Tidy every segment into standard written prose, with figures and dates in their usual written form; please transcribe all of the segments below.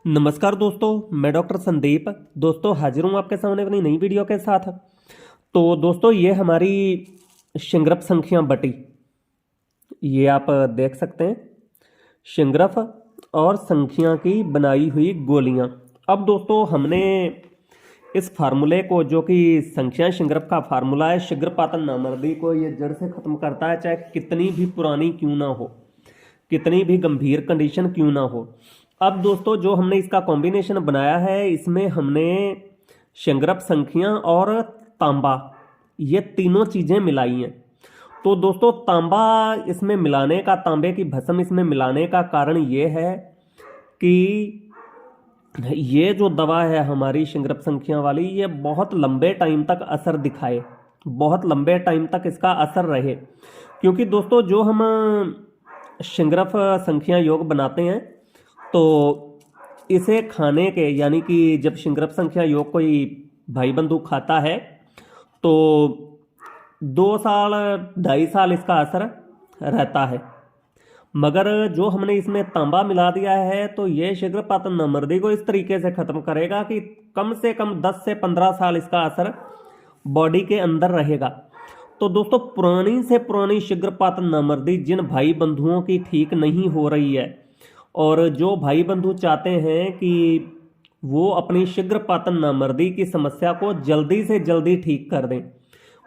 नमस्कार दोस्तों, मैं डॉक्टर संदीप दोस्तों हाजिर हूँ आपके सामने अपनी नई वीडियो के साथ। तो दोस्तों ये हमारी शिंगरफ संख्या बटी, ये आप देख सकते हैं शिंगरफ और संख्या की बनाई हुई गोलियां। अब दोस्तों हमने इस फार्मूले को, जो कि संख्या शिंगरफ का फार्मूला है, शीघ्रपातन नामर्दी को ये जड़ से खत्म करता है, चाहे कितनी भी पुरानी क्यों ना हो, कितनी भी गंभीर कंडीशन क्यों ना हो। अब दोस्तों जो हमने इसका कॉम्बिनेशन बनाया है, इसमें हमने शिंगरफ संख्या और तांबा, ये तीनों चीज़ें मिलाई हैं। तो दोस्तों तांबा इसमें मिलाने का, तांबे की भस्म इसमें मिलाने का कारण ये है कि ये जो दवा है हमारी शिंगरफ संख्या वाली, ये बहुत लंबे टाइम तक असर दिखाए, बहुत लंबे टाइम तक इसका असर रहे। क्योंकि दोस्तों जो हम शिंगरफ संख्या योग बनाते हैं, तो इसे खाने के, यानी कि जब शिंगरफ संख्या योग कोई भाई बंधु खाता है तो 2 साल 2.5 साल इसका असर रहता है। मगर जो हमने इसमें तांबा मिला दिया है, तो ये शीघ्रपातन नामर्दी को इस तरीके से ख़त्म करेगा कि कम से कम 10 से 15 साल इसका असर बॉडी के अंदर रहेगा। तो दोस्तों पुरानी से पुरानी शीघ्रपातन नामर्दी जिन भाई बंधुओं की ठीक नहीं हो रही है, और जो भाई बंधु चाहते हैं कि वो अपनी शीघ्रपातन नामर्दी की समस्या को जल्दी से जल्दी ठीक कर दें,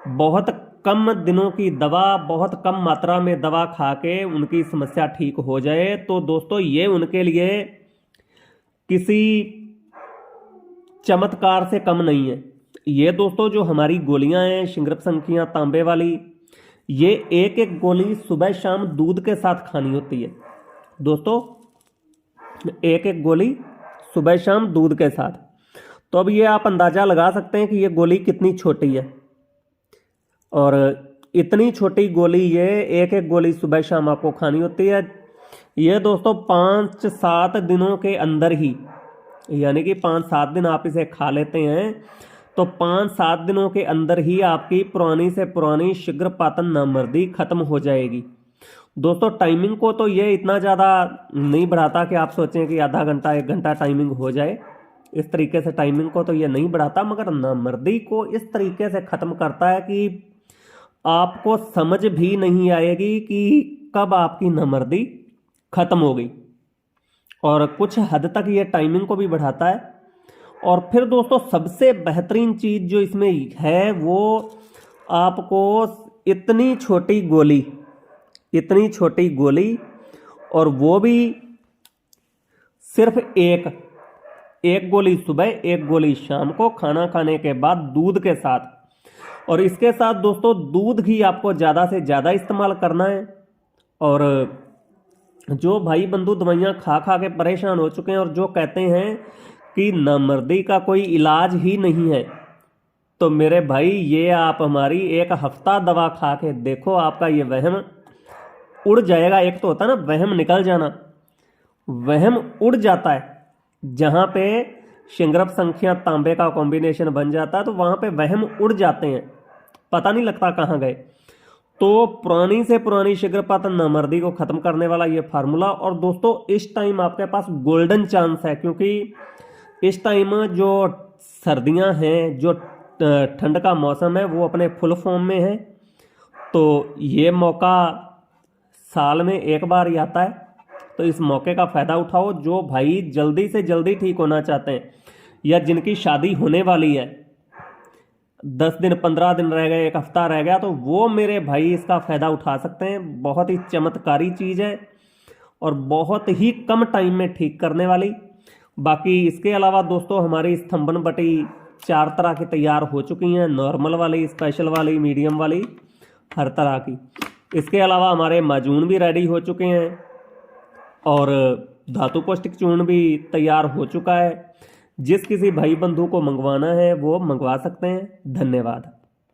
बहुत कम दिनों की दवा, बहुत कम मात्रा में दवा खा के उनकी समस्या ठीक हो जाए, तो दोस्तों ये उनके लिए किसी चमत्कार से कम नहीं है। ये दोस्तों जो हमारी गोलियां हैं शिंगरफ संख्या तांबे वाली, ये एक एक गोली सुबह शाम दूध के साथ खानी होती है। दोस्तों एक एक गोली सुबह शाम दूध के साथ। तो अब ये आप अंदाज़ा लगा सकते हैं कि ये गोली कितनी छोटी है, और इतनी छोटी गोली, ये एक एक गोली सुबह शाम आपको खानी होती है। ये दोस्तों 5-7 दिनों के अंदर ही, यानी कि 5-7 दिन आप इसे खा लेते हैं, तो 5-7 दिनों के अंदर ही आपकी पुरानी से पुरानी शीघ्रपातन नामर्दी खत्म हो जाएगी। दोस्तों टाइमिंग को तो ये इतना ज़्यादा नहीं बढ़ाता कि आप सोचें कि आधा घंटा 1 घंटा टाइमिंग हो जाए, इस तरीके से टाइमिंग को तो ये नहीं बढ़ाता, मगर नामर्दी को इस तरीके से ख़त्म करता है कि आपको समझ भी नहीं आएगी कि कब आपकी नामर्दी ख़त्म हो गई। और कुछ हद तक ये टाइमिंग को भी बढ़ाता है। और फिर दोस्तों सबसे बेहतरीन चीज़ जो इसमें है, वो आपको इतनी छोटी गोली, इतनी छोटी गोली, और वो भी सिर्फ एक गोली सुबह, एक गोली शाम को, खाना खाने के बाद दूध के साथ। और इसके साथ दोस्तों दूध ही आपको ज़्यादा से ज़्यादा इस्तेमाल करना है। और जो भाई बंधु दवाइयाँ खा खा के परेशान हो चुके हैं और जो कहते हैं कि नामर्दी का कोई इलाज ही नहीं है, तो मेरे भाई ये आप हमारी 1 हफ्ता दवा खा के देखो, आपका ये वहम उड़ जाएगा। एक तो होता है ना वहम निकल जाना, वहम उड़ जाता है। जहाँ पे शिंगरफ संख्या तांबे का कॉम्बिनेशन बन जाता है, तो वहाँ पे वहम उड़ जाते हैं, पता नहीं लगता कहाँ गए। तो पुरानी से पुरानी शीघ्रपातन नामर्दी को ख़त्म करने वाला ये फार्मूला। और दोस्तों इस टाइम आपके पास गोल्डन चांस है, क्योंकि इस टाइम जो सर्दियां हैं, जो ठंड का मौसम है, वो अपने फुल फॉर्म में है। तो ये मौका साल में एक बार ही आता है, तो इस मौके का फ़ायदा उठाओ। जो भाई जल्दी से जल्दी ठीक होना चाहते हैं, या जिनकी शादी होने वाली है, 10 दिन 15 दिन रह गए, 1 हफ्ता रह गया, तो वो मेरे भाई इसका फ़ायदा उठा सकते हैं। बहुत ही चमत्कारी चीज़ है और बहुत ही कम टाइम में ठीक करने वाली। बाकी इसके अलावा दोस्तों हमारी स्तंभन बटी 4 तरह की तैयार हो चुकी हैं, नॉर्मल वाली, स्पेशल वाली, मीडियम वाली, हर तरह की। इसके अलावा हमारे माजून भी रेडी हो चुके हैं, और धातु पौष्टिक चूर्ण भी तैयार हो चुका है। जिस किसी भाई बंधु को मंगवाना है वो मंगवा सकते हैं। धन्यवाद।